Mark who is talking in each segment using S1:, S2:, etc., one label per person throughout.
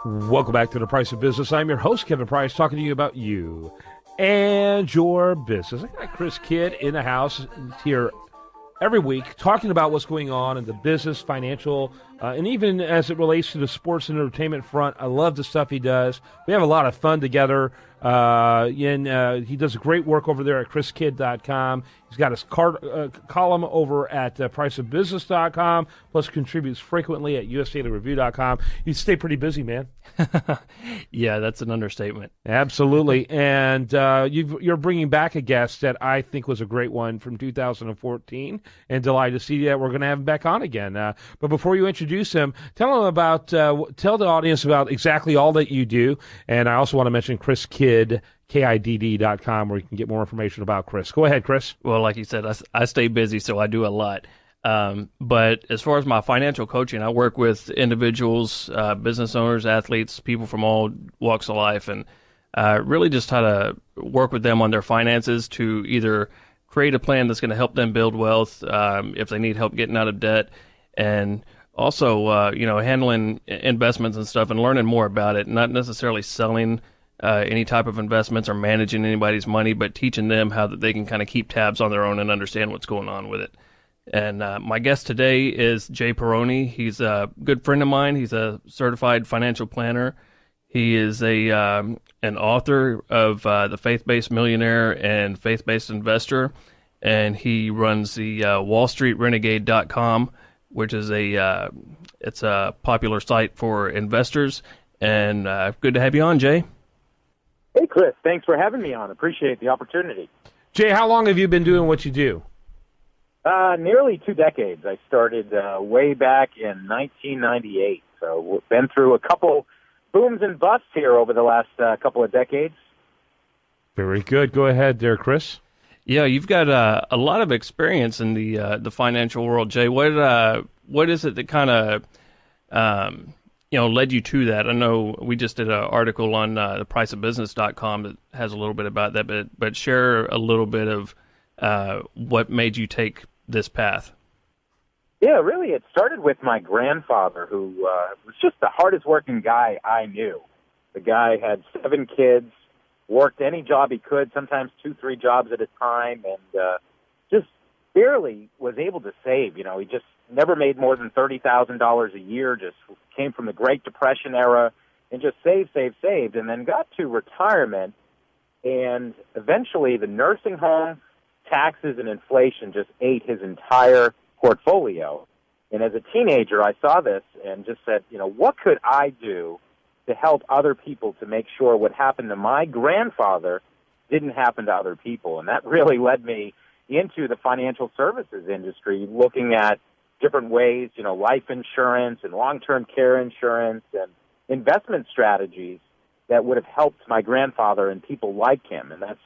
S1: Welcome back to The Price of Business. I'm your host, Kevin Price, talking to you about you and your business. I got Chris Kidd in the house here every week talking about what's going on in the business, financial, and even as it relates to the sports and entertainment front. I love the stuff he does. We have a lot of fun together. He does great work over there at chriskidd.com. He's got his column over at priceofbusiness.com, plus contributes frequently at usdailyreview.com. You stay pretty busy, man.
S2: Yeah, that's an understatement.
S1: Absolutely. And you're bringing back a guest that I think was a great one from 2014, and delighted to see that we're going to have him back on again. But before you introduce him, tell the audience about exactly all that you do. And I also want to mention Chris Kidd, KIDD.com, where you can get more information about Chris. Go ahead, Chris.
S2: Well, like you said, I stay busy, so I do a lot. But as far as my financial coaching, I work with individuals, business owners, athletes, people from all walks of life, and really just how to work with them on their finances to either create a plan that's going to help them build wealth if they need help getting out of debt, and also, handling investments and stuff and learning more about it, not necessarily selling any type of investments or managing anybody's money, but teaching them how that they can kind of keep tabs on their own and understand what's going on with it. And my guest today is Jay Peroni. He's a good friend of mine. He's a certified financial planner. He is an author of The Faith-Based Millionaire and Faith-Based Investor, and he runs the wallstreetrenegade.com, which is it's a popular site for investors. And good to have you on, Jay.
S3: Hey, Chris. Thanks for having me on. Appreciate the opportunity.
S1: Jay, how long have you been doing what you do?
S3: Nearly 2 decades. I started way back in 1998. So we've been through a couple booms and busts here over the last couple of decades.
S1: Very good. Go ahead there, Chris.
S2: Yeah, you've got a lot of experience in the financial world, Jay. What is it that kind of led you to that? I know we just did an article on the priceofbusiness.com that has a little bit about that, but share a little bit of what made you take this path.
S3: Yeah, really, it started with my grandfather, who was just the hardest working guy I knew. The guy had 7 kids, worked any job he could, sometimes 2-3 jobs at a time, and just barely was able to save. He just never made more than $30,000 a year, just came from the Great Depression era, and just saved, and then got to retirement, and eventually the nursing home, taxes, and inflation just ate his entire portfolio. And as a teenager, I saw this and just said, what could I do to help other people to make sure what happened to my grandfather didn't happen to other people? And that really led me into the financial services industry, looking at different ways, life insurance and long-term care insurance and investment strategies that would have helped my grandfather and people like him. And that's,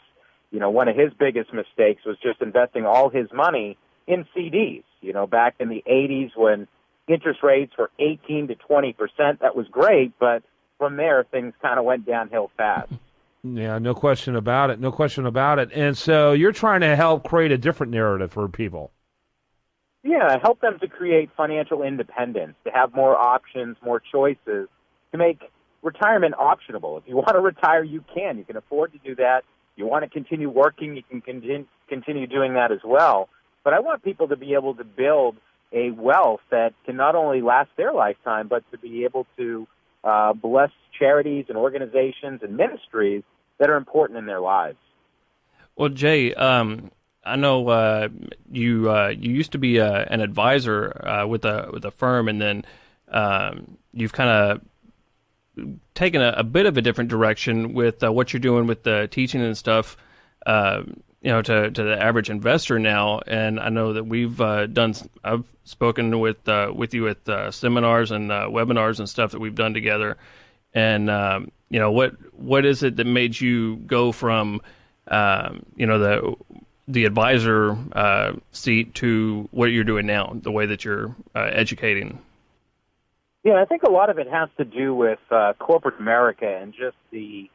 S3: one of his biggest mistakes was just investing all his money in CDs. Back in the 80s when interest rates were 18 to 20%, that was great, but from there, things kind of went downhill fast.
S1: Yeah, no question about it. And so you're trying to help create a different narrative for people.
S3: Yeah, help them to create financial independence, to have more options, more choices, to make retirement optionable. If you want to retire, you can. You can afford to do that. You want to continue working, you can continue doing that as well. But I want people to be able to build a wealth that can not only last their lifetime, but to be able to bless charities and organizations and ministries that are important in their lives.
S2: Well, Jay, I know you used to be an advisor with a firm, and then you've kind of taken a bit of a different direction with what you're doing with the teaching and stuff. To the average investor now, and I know that I've spoken with you at seminars and webinars and stuff that we've done together. And what is it that made you go from the advisor seat to what you're doing now, the way that you're educating?
S3: Yeah, I think a lot of it has to do with corporate America and just the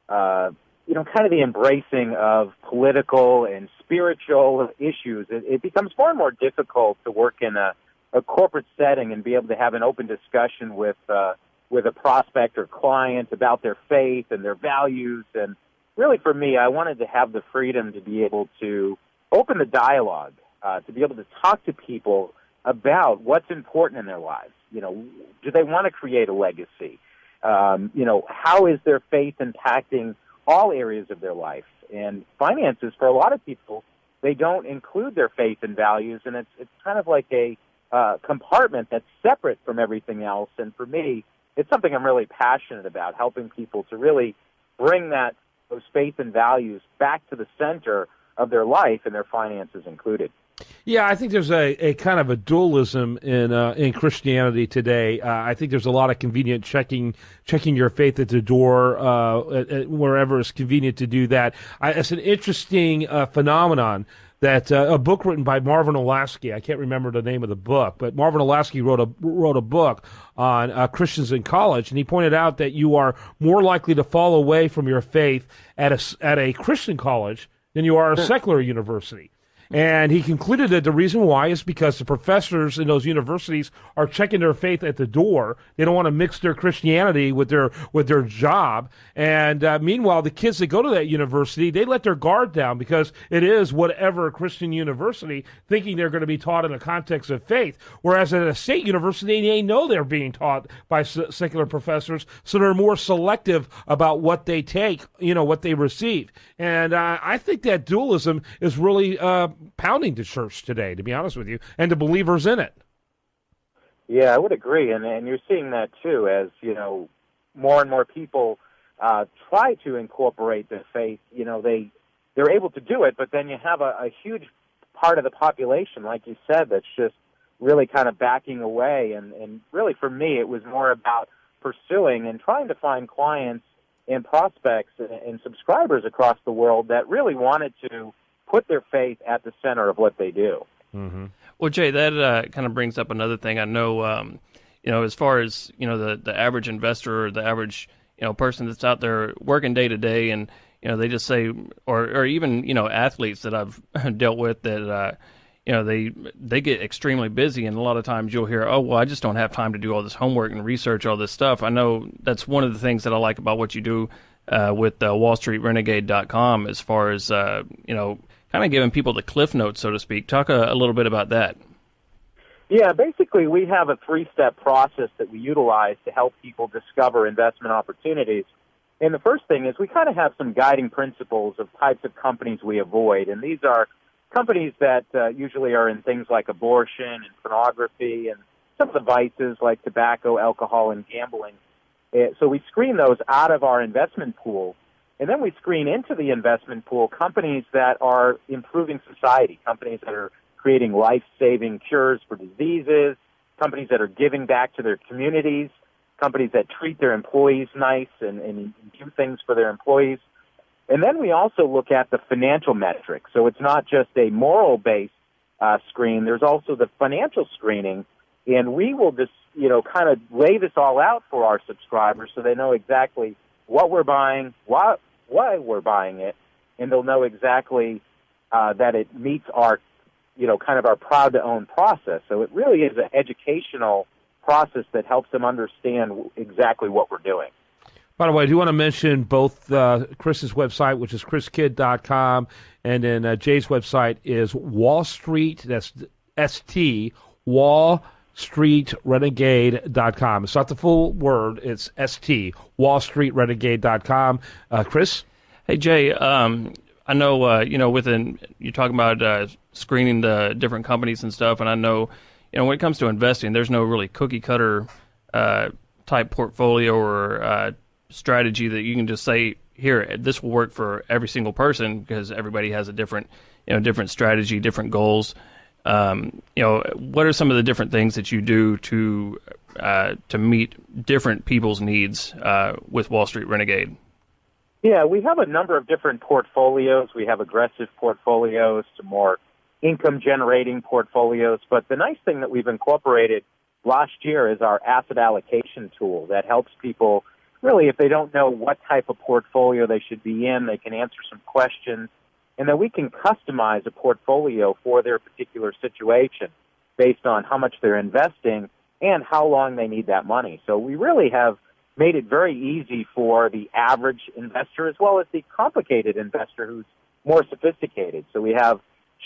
S3: kind of the embracing of political and spiritual issues. It becomes more and more difficult to work in a a corporate setting and be able to have an open discussion with a prospect or client about their faith and their values. And really, for me, I wanted to have the freedom to be able to open the dialogue, to be able to talk to people about what's important in their lives. Do they want to create a legacy? How is their faith impacting all areas of their life? And finances, for a lot of people, they don't include their faith and values, and it's kind of like a compartment that's separate from everything else. And for me, it's something I'm really passionate about, helping people to really bring those faith and values back to the center of their life, and their finances included.
S1: Yeah, I think there's a kind of a dualism in Christianity today. I think there's a lot of convenient checking your faith at the door wherever it's convenient to do that. It's an interesting phenomenon that a book written by Marvin Olasky, I can't remember the name of the book, but Marvin Olasky wrote a book on Christians in college, and he pointed out that you are more likely to fall away from your faith at a Christian college than you are at a secular university. And he concluded that the reason why is because the professors in those universities are checking their faith at the door. They don't want to mix their Christianity with their job. And meanwhile, the kids that go to that university, they let their guard down because it is whatever Christian university, thinking they're going to be taught in the context of faith. Whereas at a state university, they know they're being taught by secular professors, so they're more selective about what they take, what they receive. And I think that dualism is really pounding the church today, to be honest with you, and the believers in it.
S3: Yeah, I would agree, and you're seeing that too, as more and more people try to incorporate their faith. They're able to do it, but then you have a huge part of the population, like you said, that's just really kind of backing away. And really, for me, it was more about pursuing and trying to find clients and prospects and subscribers across the world that really wanted to put their faith at the center of what they do.
S1: Mm-hmm.
S2: Well, Jay, that kind of brings up another thing. I know, as far as, the average investor or the average, person that's out there working day to day, and, they just say, or even, athletes that I've dealt with that, they get extremely busy, and a lot of times you'll hear, oh, well, I just don't have time to do all this homework and research all this stuff. I know that's one of the things that I like about what you do with WallStreetRenegade.com, as far as, kind of giving people the cliff notes, so to speak. Talk a little bit about that.
S3: Yeah, basically we have a 3-step process that we utilize to help people discover investment opportunities. And the first thing is we kind of have some guiding principles of types of companies we avoid. And these are companies that usually are in things like abortion and pornography and some of the vices like tobacco, alcohol, and gambling. So we screen those out of our investment pool. And then we screen into the investment pool companies that are improving society, companies that are creating life-saving cures for diseases, companies that are giving back to their communities, companies that treat their employees nice and do things for their employees. And then we also look at the financial metrics. So it's not just a moral-based screen. There's also the financial screening. And we will just, kind of lay this all out for our subscribers so they know exactly what we're buying, why we're buying it, and they'll know exactly that it meets our, kind of our proud-to-own process. So it really is an educational process that helps them understand exactly what we're doing.
S1: By the way, I do want to mention both Chris's website, which is chriskidd.com, and then Jay's website is Wall Street, that's ST, WallStreetRenegade.com. It's not the full word, it's ST, WallStreetRenegade.com. Chris?
S2: Hey, Jay, I know, you're talking about screening the different companies and stuff, and I know, when it comes to investing, there's no really cookie-cutter type portfolio or strategy that you can just say, here, this will work for every single person, because everybody has a different strategy, different goals. What are some of the different things that you do to meet different people's needs with Wall Street Renegade?
S3: Yeah, we have a number of different portfolios. We have aggressive portfolios, some more income-generating portfolios. But the nice thing that we've incorporated last year is our asset allocation tool that helps people, really, if they don't know what type of portfolio they should be in, they can answer some questions, and then we can customize a portfolio for their particular situation. based on how much they're investing and how long they need that money. So we really have made it very easy for the average investor as well as the complicated investor who's more sophisticated. So we have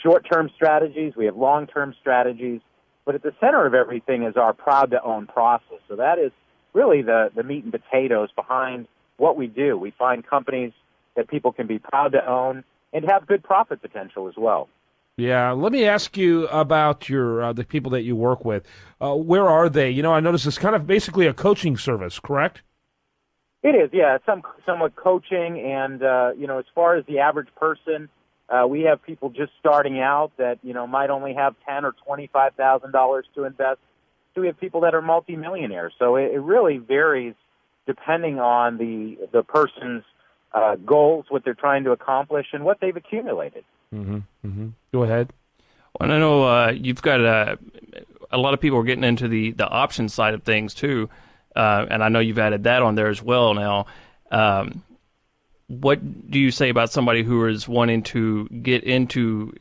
S3: short-term strategies, we have long-term strategies, but at the center of everything is our proud-to-own process. So that is really the meat and potatoes behind what we do. We find companies that people can be proud to own and have good profit potential as well.
S1: Yeah, let me ask you about your the people that you work with. Where are they? You know, I notice it's kind of basically a coaching service, correct?
S3: It is, yeah. Somewhat coaching, and as far as the average person, we have people just starting out that might only have $10,000 or $25,000 to invest. So we have people that are multimillionaires. So it really varies depending on the person's goals, what they're trying to accomplish, and what they've accumulated.
S1: Mm-hmm. Mm-hmm. Go ahead.
S2: Well, I know you've got a lot of people are getting into the option side of things too, and I know you've added that on there as well now. What do you say about somebody who is wanting to get into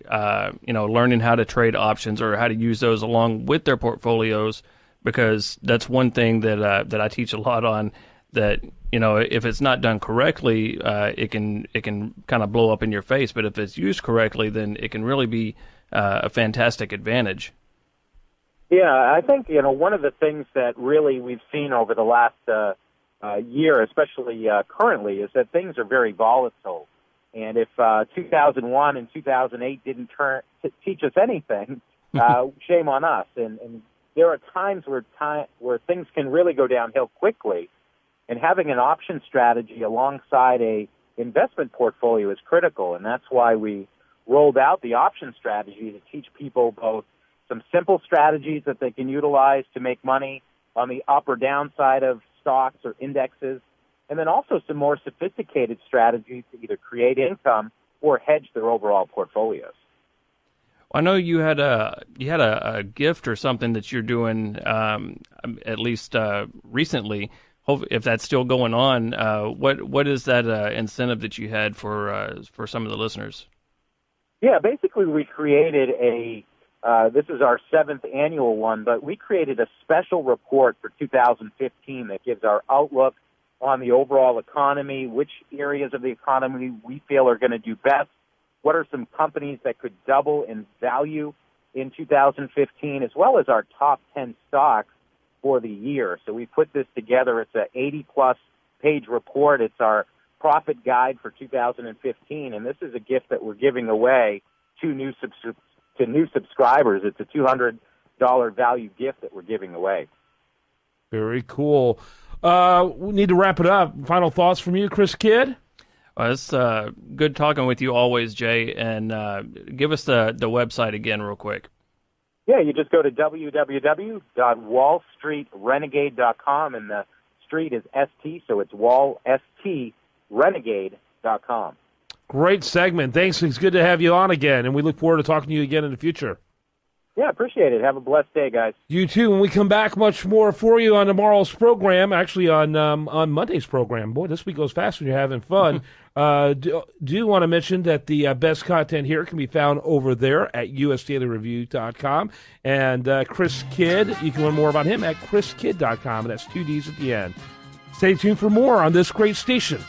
S2: learning how to trade options or how to use those along with their portfolios? Because that's one thing that I teach a lot on. That if it's not done correctly, it can kind of blow up in your face. But if it's used correctly, then it can really be a fantastic advantage.
S3: Yeah, I think one of the things that really we've seen over the last year, especially currently, is that things are very volatile. And if 2001 and 2008 didn't teach us anything, shame on us. And there are times where things can really go downhill quickly. And having an option strategy alongside a investment portfolio is critical, and that's why we rolled out the option strategy to teach people both some simple strategies that they can utilize to make money on the up or down side of stocks or indexes, and then also some more sophisticated strategies to either create income or hedge their overall portfolios.
S2: I know you had a gift or something that you're doing, at least recently. If that's still going on, what is that incentive that you had for some of the listeners?
S3: Yeah, basically we created this is our 7th annual one, but we created a special report for 2015 that gives our outlook on the overall economy, which areas of the economy we feel are going to do best, what are some companies that could double in value in 2015, as well as our top 10 stocks for the year. So we put this together. It's a 80-plus page report. It's our profit guide for 2015, and this is a gift that we're giving away to new subscribers. It's a $200 value gift that we're giving away.
S1: Very cool. We need to wrap it up. Final thoughts from you, Chris Kidd?
S2: It's good talking with you always, Jay, and give us the website again real quick.
S3: Yeah, you just go to www.wallstreetrenegade.com, and the street is ST, so it's wallstrenegade.com.
S1: Great segment. Thanks. It's good to have you on again, and we look forward to talking to you again in the future.
S3: Yeah, appreciate it. Have a blessed day, guys.
S1: You too. When we come back, much more for you on tomorrow's program, actually on Monday's program. Boy, this week goes fast when you're having fun. Do want to mention that the best content here can be found over there at usdailyreview.com. And Chris Kidd, you can learn more about him at chriskidd.com, and that's 2 Ds at the end. Stay tuned for more on this great station.